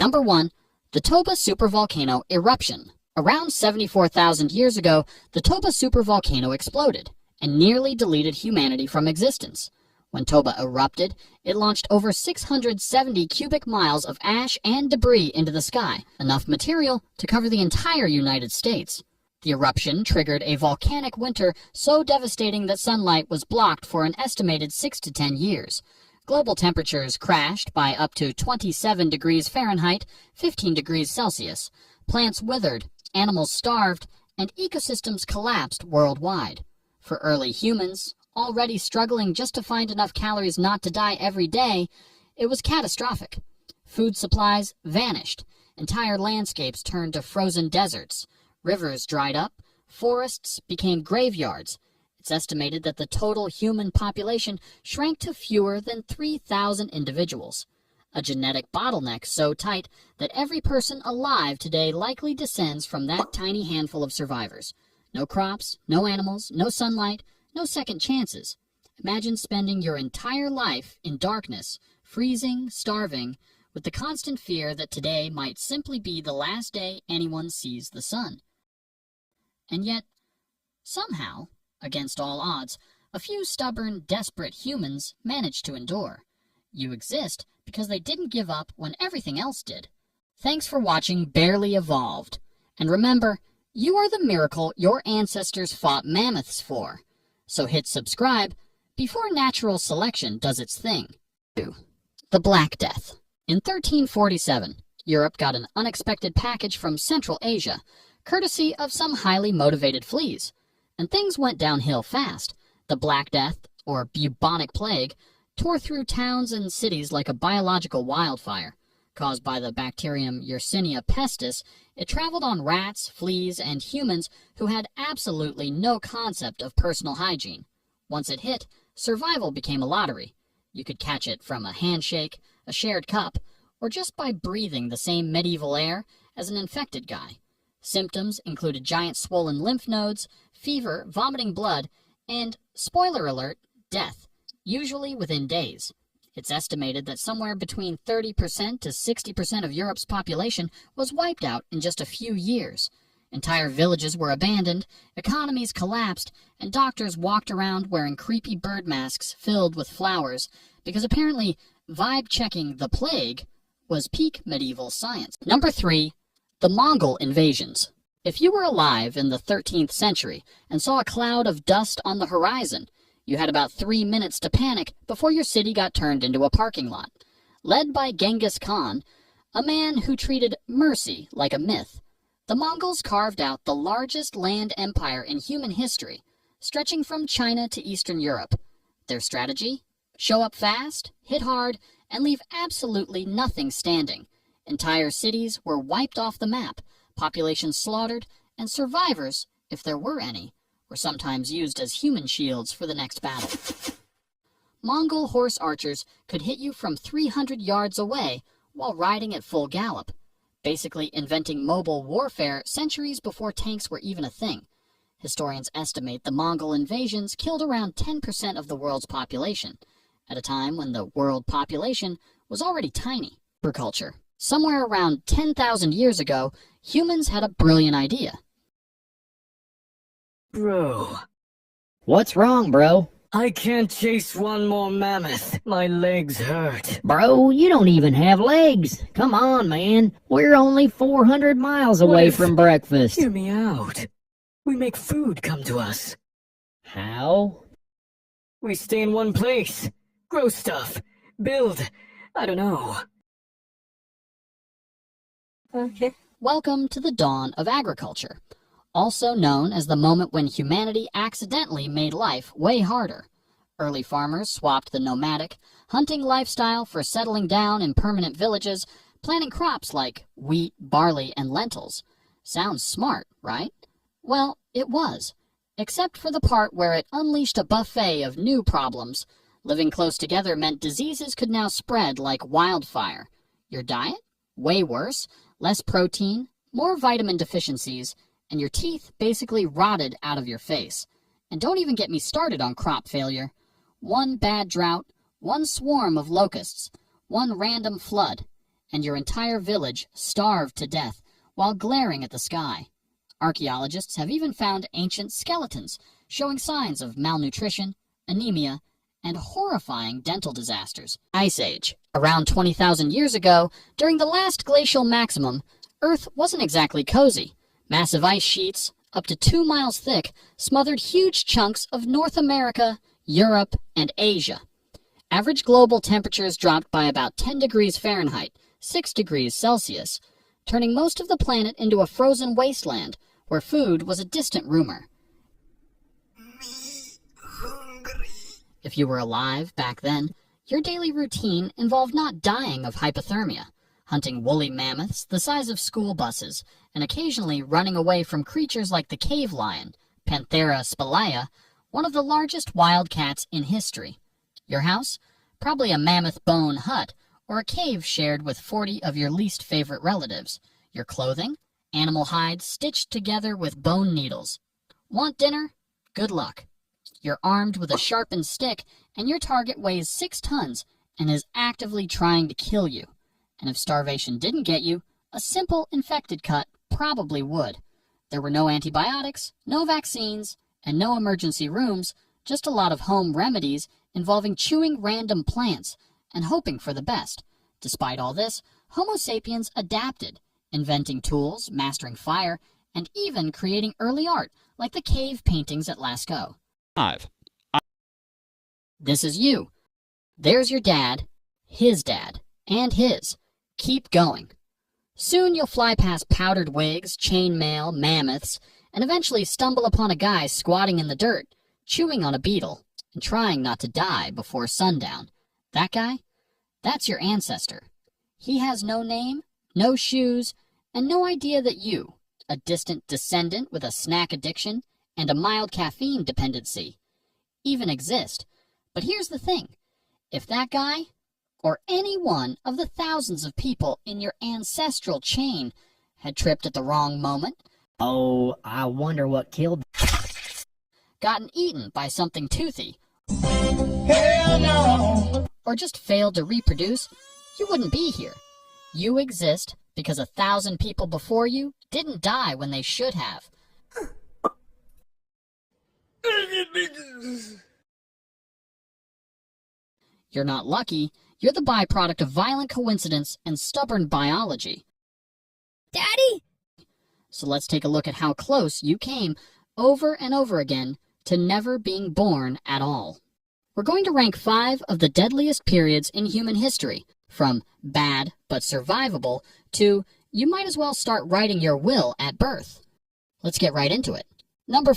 Number 1. The Toba supervolcano eruption. Around 74,000 years ago, the Toba supervolcano exploded and nearly deleted humanity from existence. When Toba erupted, it launched over 670 cubic miles of ash and debris into the sky, enough material to cover the entire United States. The eruption triggered a volcanic winter so devastating that sunlight was blocked for an estimated 6 to 10 years. Global temperatures crashed by up to 27 degrees Fahrenheit, 15 degrees Celsius. Plants withered, animals starved, and ecosystems collapsed worldwide. For early humans, already struggling just to find enough calories not to die every day, it was catastrophic. Food supplies vanished. Entire landscapes turned to frozen deserts. Rivers dried up. Forests became graveyards. It's estimated that the total human population shrank to fewer than 3,000 individuals. A genetic bottleneck so tight that every person alive today likely descends from that tiny handful of survivors. No crops, no animals, no sunlight, no second chances. Imagine spending your entire life in darkness, freezing, starving, with the constant fear that today might simply be the last day anyone sees the sun. And yet, somehow, against all odds, a few stubborn, desperate humans managed to endure. You exist because they didn't give up when everything else did. Thanks for watching Barely Evolved. And remember, you are the miracle your ancestors fought mammoths for. So hit subscribe before natural selection does its thing. 2. The Black Death. In 1347, Europe got an unexpected package from Central Asia, courtesy of some highly motivated fleas. And things went downhill fast. The Black Death, or bubonic plague, tore through towns and cities like a biological wildfire. Caused by the bacterium Yersinia pestis, it traveled on rats, fleas, and humans who had absolutely no concept of personal hygiene. Once it hit, survival became a lottery. You could catch it from a handshake, a shared cup, or just by breathing the same medieval air as an infected guy. Symptoms included giant swollen lymph nodes, fever, vomiting blood, and, spoiler alert, death, usually within days. It's estimated that somewhere between 30% to 60% of Europe's population was wiped out in just a few years. Entire villages were abandoned, economies collapsed, and doctors walked around wearing creepy bird masks filled with flowers, because apparently vibe-checking the plague was peak medieval science. Number 3. The Mongol invasions. If you were alive in the 13th century and saw a cloud of dust on the horizon, you had about 3 minutes to panic before your city got turned into a parking lot. Led by Genghis Khan, a man who treated mercy like a myth, the Mongols carved out the largest land empire in human history, stretching from China to Eastern Europe. Their strategy? Show up fast, hit hard, and leave absolutely nothing standing. Entire cities were wiped off the map, populations slaughtered, and survivors, if there were any, were sometimes used as human shields for the next battle. Mongol horse archers could hit you from 300 yards away while riding at full gallop, basically inventing mobile warfare centuries before tanks were even a thing. Historians estimate the Mongol invasions killed around 10% of the world's population, at a time when the world population was already tiny. Agriculture. Somewhere around 10,000 years ago, humans had a brilliant idea. Bro. What's wrong, bro? I can't chase one more mammoth. My legs hurt. Bro, you don't even have legs. Come on, man. We're only 400 miles away from breakfast. Hear me out. We make food come to us. How? We stay in one place. Grow stuff. Build. I don't know. Okay. Welcome to the dawn of agriculture, also known as the moment when humanity accidentally made life way harder. Early farmers swapped the nomadic, hunting lifestyle for settling down in permanent villages, planting crops like wheat, barley, and lentils. Sounds smart, right? Well, it was, except for the part where it unleashed a buffet of new problems. Living close together meant diseases could now spread like wildfire. Your diet? Way worse. Less protein, more vitamin deficiencies, and your teeth basically rotted out of your face. And don't even get me started on crop failure. One bad drought, one swarm of locusts, one random flood, and your entire village starved to death while glaring at the sky. Archaeologists have even found ancient skeletons showing signs of malnutrition, anemia, and horrifying dental disasters. Ice Age. Around 20,000 years ago, during the last glacial maximum, Earth wasn't exactly cozy. Massive ice sheets, up to 2 miles thick, smothered huge chunks of North America, Europe, and Asia. Average global temperatures dropped by about 10 degrees Fahrenheit, 6 degrees Celsius, turning most of the planet into a frozen wasteland where food was a distant rumor. If you were alive back then, your daily routine involved not dying of hypothermia, hunting woolly mammoths the size of school buses, and occasionally running away from creatures like the cave lion, Panthera spelaea, one of the largest wild cats in history. Your house? Probably a mammoth bone hut, or a cave shared with 40 of your least favorite relatives. Your clothing? Animal hides stitched together with bone needles. Want dinner? Good luck. You're armed with a sharpened stick, and your target weighs 6 tons and is actively trying to kill you. And if starvation didn't get you, a simple infected cut probably would. There were no antibiotics, no vaccines, and no emergency rooms, just a lot of home remedies involving chewing random plants and hoping for the best. Despite all this, Homo sapiens adapted, inventing tools, mastering fire, and even creating early art like the cave paintings at Lascaux. 5. This is you. There's your dad, his dad, and his. Keep going. Soon you'll fly past powdered wigs, chainmail, mammoths, and eventually stumble upon a guy squatting in the dirt, chewing on a beetle, and trying not to die before sundown. That guy? That's your ancestor. He has no name, no shoes, and no idea that you, a distant descendant with a snack addiction and a mild caffeine dependency, even exist. But here's the thing. If that guy, or any one of the thousands of people in your ancestral chain, had tripped at the wrong moment, Oh, I wonder what killed. gotten eaten by something toothy, Hell no! or just failed to reproduce, you wouldn't be here. You exist because 1,000 people before you didn't die when they should have. You're not lucky. You're the byproduct of violent coincidence and stubborn biology. Daddy? So let's take a look at how close you came over and over again to never being born at all. We're going to rank 5 of the deadliest periods in human history, from bad but survivable to you might as well start writing your will at birth. Let's get right into it. Number